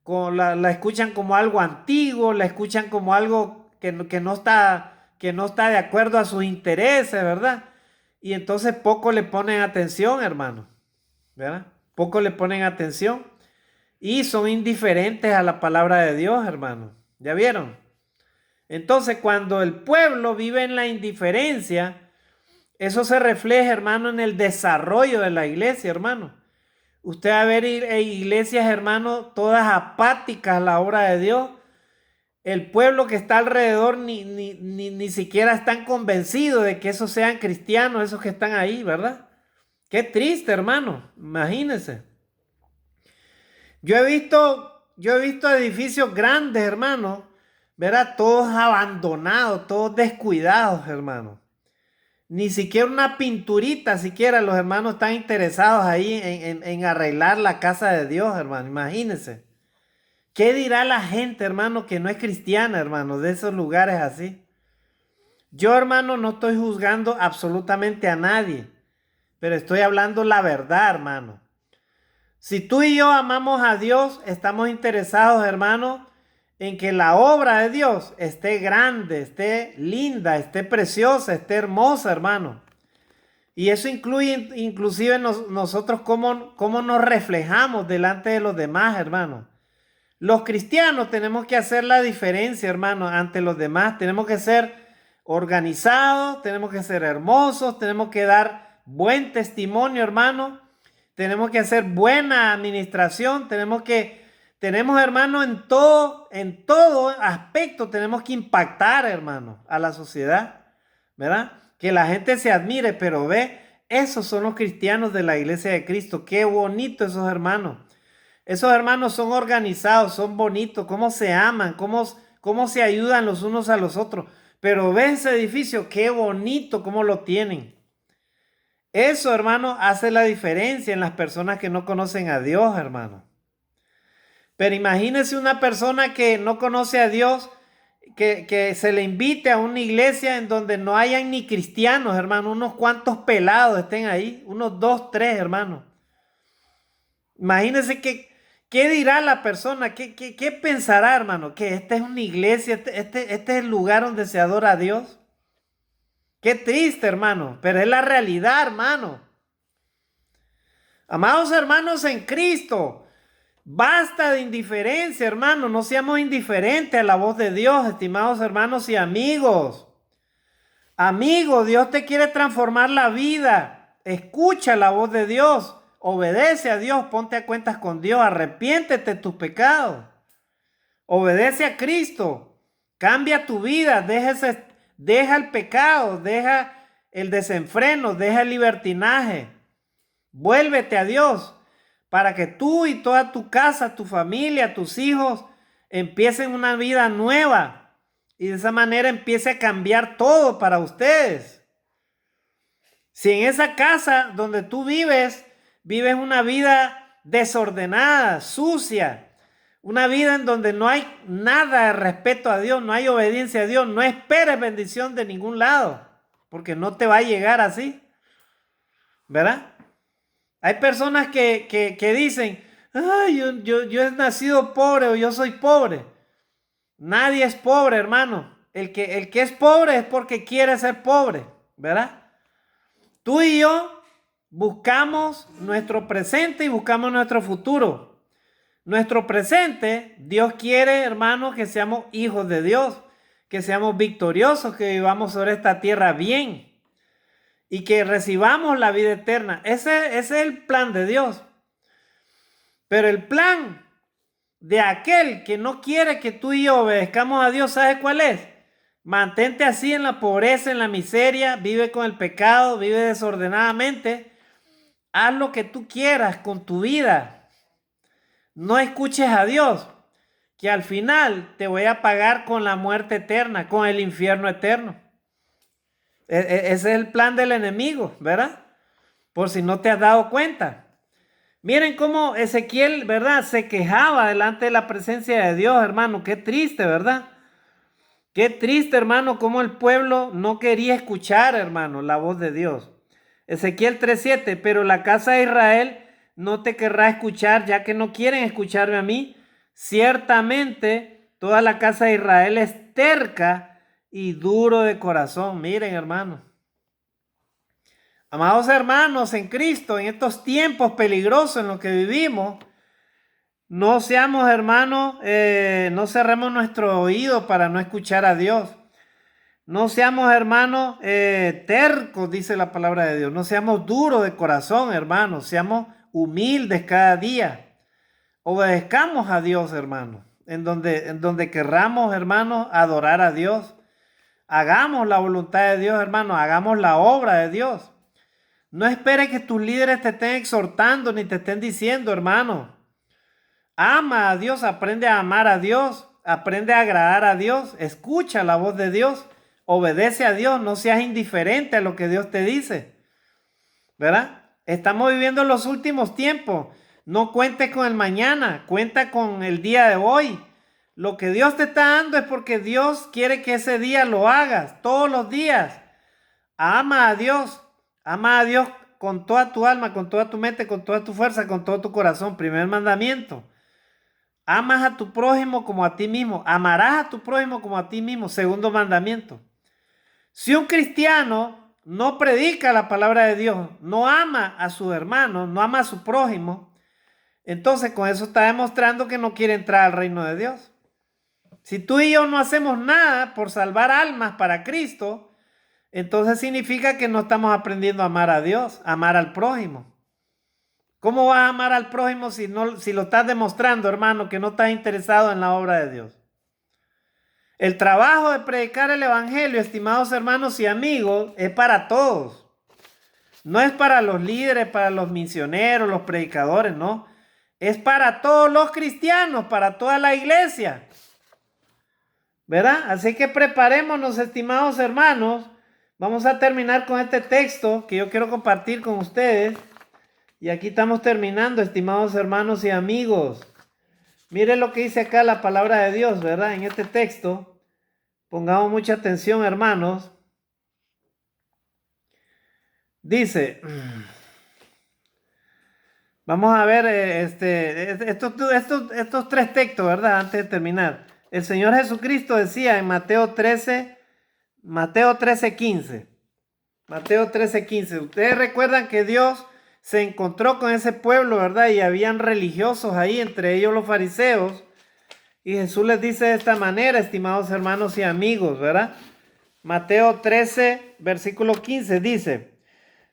la escuchan como algo antiguo, la escuchan como algo que no está de acuerdo a sus intereses, ¿verdad? Y entonces poco le ponen atención, hermano, ¿verdad? Poco le ponen atención y son indiferentes a la palabra de Dios, hermano. ¿Ya vieron? Entonces, cuando el pueblo vive en la indiferencia, eso se refleja, hermano, en el desarrollo de la iglesia, hermano. Usted va a ver iglesias, hermano, todas apáticas a la obra de Dios. El pueblo que está alrededor ni siquiera están convencidos de que esos sean cristianos, esos que están ahí, ¿verdad? Qué triste, hermano. Imagínense. Yo he visto edificios grandes, hermano, ¿verdad? Todos abandonados, todos descuidados, hermano. Ni siquiera una pinturita, siquiera los hermanos están interesados ahí en arreglar la casa de Dios, hermano. Imagínense. ¿Qué dirá la gente, hermano, que no es cristiana, hermano, de esos lugares así? Yo, hermano, no estoy juzgando absolutamente a nadie, pero estoy hablando la verdad, hermano. Si tú y yo amamos a Dios, estamos interesados, hermano, en que la obra de Dios esté grande, esté linda, esté preciosa, esté hermosa, hermano. Y eso incluye inclusive nosotros cómo nos reflejamos delante de los demás, hermano. Los cristianos tenemos que hacer la diferencia, hermano, ante los demás. Tenemos que ser organizados, tenemos que ser hermosos, tenemos que dar buen testimonio, hermano. Tenemos que hacer buena administración, tenemos, hermano, en todo aspecto tenemos que impactar, hermano, a la sociedad, ¿verdad? Que la gente se admire, pero ve, esos son los cristianos de la iglesia de Cristo. Qué bonito esos hermanos. Esos hermanos son organizados, son bonitos, cómo se aman, cómo se ayudan los unos a los otros. Pero ve ese edificio, qué bonito, cómo lo tienen. Eso, hermano, hace la diferencia en las personas que no conocen a Dios, hermano. Pero imagínese una persona que no conoce a Dios, que se le invite a una iglesia en donde no hayan ni cristianos, hermano, unos cuantos pelados estén ahí, unos 2, 3, hermano. Imagínese qué dirá la persona, qué pensará, hermano, que esta es una iglesia, este es el lugar donde se adora a Dios. Qué triste, hermano, pero es la realidad, hermano. Amados hermanos en Cristo, basta de indiferencia, hermano. No seamos indiferentes a la voz de Dios, estimados hermanos y amigos. Amigo, Dios te quiere transformar la vida. Escucha la voz de Dios. Obedece a Dios. Ponte a cuentas con Dios. Arrepiéntete de tus pecados. Obedece a Cristo. Cambia tu vida. Deja el pecado. Deja el desenfreno. Deja el libertinaje. Vuélvete a Dios para que tú y toda tu casa, tu familia, tus hijos empiecen una vida nueva y de esa manera empiece a cambiar todo para ustedes. Si en esa casa donde tú vives una vida desordenada, sucia, una vida en donde no hay nada de respeto a Dios, no hay obediencia a Dios, no esperes bendición de ningún lado, porque no te va a llegar así, ¿verdad? Hay personas que dicen, ay, yo he nacido pobre o yo soy pobre. Nadie es pobre, hermano. El que es pobre es porque quiere ser pobre, ¿verdad? Tú y yo buscamos nuestro presente y buscamos nuestro futuro. Nuestro presente, Dios quiere, hermano, que seamos hijos de Dios, que seamos victoriosos, que vivamos sobre esta tierra bien y que recibamos la vida eterna. Ese es el plan de Dios. Pero el plan de aquel que no quiere que tú y yo obedezcamos a Dios, ¿sabes cuál es? Mantente así en la pobreza, en la miseria, vive con el pecado, vive desordenadamente. Haz lo que tú quieras con tu vida. No escuches a Dios. que al final te voy a pagar con la muerte eterna, con el infierno eterno. Ese es el plan del enemigo, ¿verdad? Por si no te has dado cuenta. Miren cómo Ezequiel, ¿verdad? Se quejaba delante de la presencia de Dios, hermano. Qué triste, ¿verdad? Qué triste, hermano, cómo el pueblo no quería escuchar, hermano, la voz de Dios. Ezequiel 3:7, pero la casa de Israel no te querrá escuchar, ya que no quieren escucharme a mí. Ciertamente, toda la casa de Israel es terca y duro de corazón. Miren, hermano. Amados hermanos en Cristo, en estos tiempos peligrosos en los que vivimos, no seamos, hermanos, no cerremos nuestro oído para no escuchar a Dios. No seamos, hermanos, tercos, dice la palabra de Dios. No seamos duros de corazón, hermanos. Seamos humildes cada día. Obedezcamos a Dios, hermanos. En donde querramos, hermanos, adorar a Dios. Hagamos la voluntad de Dios, hermanos. Hagamos la obra de Dios. No espere que tus líderes te estén exhortando ni te estén diciendo, hermano. Ama a Dios, aprende a amar a Dios, aprende a agradar a Dios, escucha la voz de Dios, obedece a Dios, no seas indiferente a lo que Dios te dice, ¿verdad? Estamos viviendo los últimos tiempos. No cuentes con el mañana, cuenta con el día de hoy. Lo que Dios te está dando es porque Dios quiere que ese día lo hagas todos los días. Ama a Dios con toda tu alma, con toda tu mente, con toda tu fuerza, con todo tu corazón. Primer mandamiento. Amas a tu prójimo como a ti mismo. Amarás a tu prójimo como a ti mismo. Segundo mandamiento. Si un cristiano no predica la palabra de Dios, no ama a su hermano, no ama a su prójimo, entonces con eso está demostrando que no quiere entrar al reino de Dios. Si tú y yo no hacemos nada por salvar almas para Cristo, entonces significa que no estamos aprendiendo a amar a Dios, a amar al prójimo. ¿Cómo vas a amar al prójimo si lo estás demostrando, hermano, que no estás interesado en la obra de Dios? El trabajo de predicar el evangelio, estimados hermanos y amigos, es para todos. No es para los líderes, para los misioneros, los predicadores, no. Es para todos los cristianos, para toda la iglesia. ¿Verdad? Así que preparémonos, estimados hermanos. Vamos a terminar con este texto que yo quiero compartir con ustedes. Y aquí estamos terminando, estimados hermanos y amigos. Miren lo que dice acá la palabra de Dios, ¿verdad? En este texto. Pongamos mucha atención, hermanos. Dice, vamos a ver estos tres textos, ¿verdad? Antes de terminar. El Señor Jesucristo decía en Mateo 13:15. Mateo 13:15. Ustedes recuerdan que Dios se encontró con ese pueblo, ¿verdad? Y habían religiosos ahí, entre ellos los fariseos. Y Jesús les dice de esta manera, estimados hermanos y amigos, ¿verdad? Mateo 13, versículo 15 dice,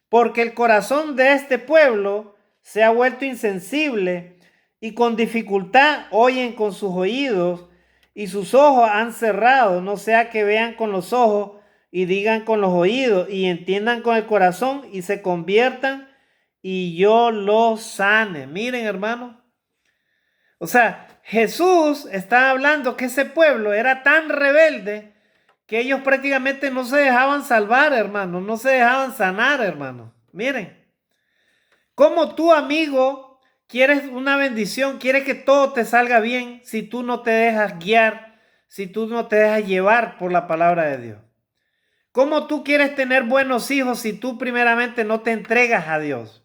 porque el corazón de este pueblo se ha vuelto insensible y con dificultad oyen con sus oídos y sus ojos han cerrado, no sea que vean con los ojos y digan con los oídos y entiendan con el corazón y se conviertan y yo los sane. Miren, hermano. O sea, Jesús está hablando que ese pueblo era tan rebelde que ellos prácticamente no se dejaban salvar, hermano. No se dejaban sanar, hermano. Miren. Como tú, amigo, quieres una bendición, quieres que todo te salga bien si tú no te dejas guiar, si tú no te dejas llevar por la palabra de Dios. ¿Cómo tú quieres tener buenos hijos si tú primeramente no te entregas a Dios?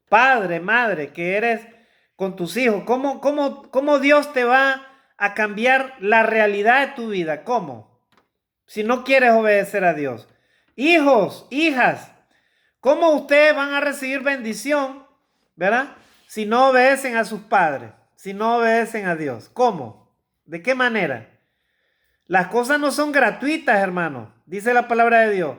Padre, madre, que eres con tus hijos, ¿cómo Dios te va a cambiar la realidad de tu vida? ¿Cómo? Si no quieres obedecer a Dios. Hijos, hijas, ¿cómo ustedes van a recibir bendición, verdad? Si no obedecen a sus padres, si no obedecen a Dios. ¿Cómo? ¿De qué manera? Las cosas no son gratuitas, hermano. Dice la palabra de Dios.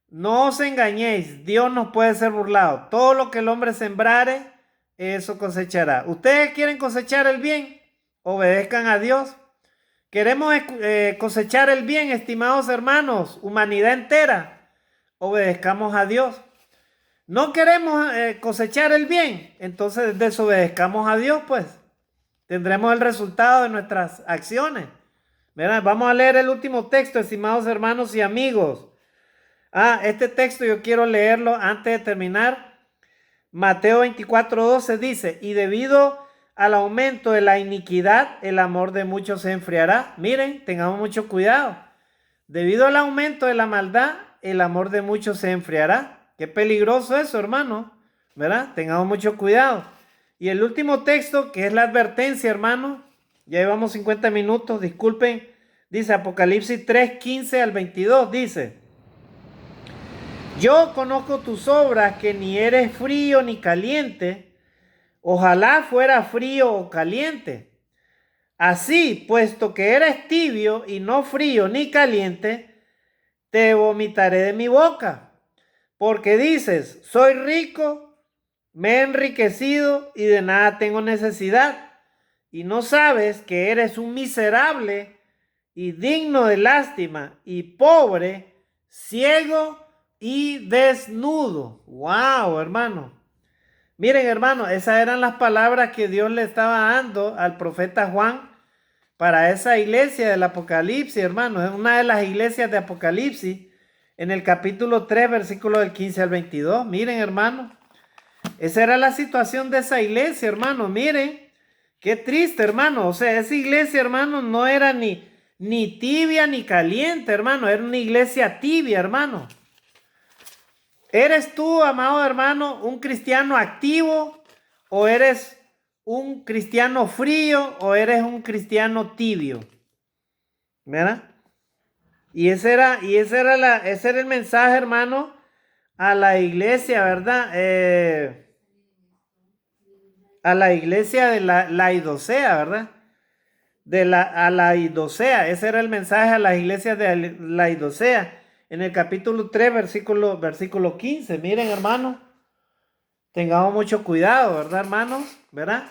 No os engañéis, Dios no puede ser burlado. Todo lo que el hombre sembrare, eso cosechará. ¿Ustedes quieren cosechar el bien? Obedezcan a Dios. Queremos cosechar el bien, estimados hermanos, humanidad entera. Obedezcamos a Dios. No queremos cosechar el bien, entonces desobedezcamos a Dios, pues. tendremos el resultado de nuestras acciones. ¿Verdad? Vamos a leer el último texto, estimados hermanos y amigos. Este texto yo quiero leerlo antes de terminar. Mateo 24:12 dice, y debido al aumento de la iniquidad, el amor de muchos se enfriará. Miren, tengamos mucho cuidado. Debido al aumento de la maldad, el amor de muchos se enfriará. Qué peligroso eso, hermano, ¿verdad? Tengamos mucho cuidado. Y el último texto, que es la advertencia, hermano, ya llevamos 50 minutos, disculpen, dice Apocalipsis 3:15 al 22, dice, yo conozco tus obras, que ni eres frío ni caliente. Ojalá fuera frío o caliente. Así, puesto que eres tibio y no frío ni caliente, te vomitaré de mi boca. Porque dices, soy rico, me he enriquecido y de nada tengo necesidad. Y no sabes que eres un miserable y digno de lástima y pobre, ciego y desnudo. ¡Wow, hermano! Miren, hermano, esas eran las palabras que Dios le estaba dando al profeta Juan para esa iglesia del Apocalipsis, hermano. Es una de las iglesias de Apocalipsis en el capítulo 3, versículo del 15 al 22. Miren, hermano, esa era la situación de esa iglesia, hermano. Miren, qué triste, hermano. O sea, esa iglesia, hermano, no era ni tibia ni caliente, hermano. Era una iglesia tibia, hermano. ¿Eres tú, amado hermano, un cristiano activo o eres un cristiano frío o eres un cristiano tibio? ¿Verdad? Ese era el mensaje, hermano, a la iglesia, ¿verdad? A la iglesia de la Laodicea, ¿verdad? A la Laodicea. Ese era el mensaje a las iglesias de la Laodicea. En el capítulo 3, versículo 15. Miren, hermanos, tengamos mucho cuidado, ¿verdad, hermanos? ¿Verdad?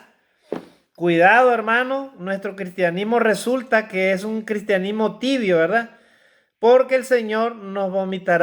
Cuidado, hermano. Nuestro cristianismo resulta que es un cristianismo tibio, ¿verdad? Porque el Señor nos vomitará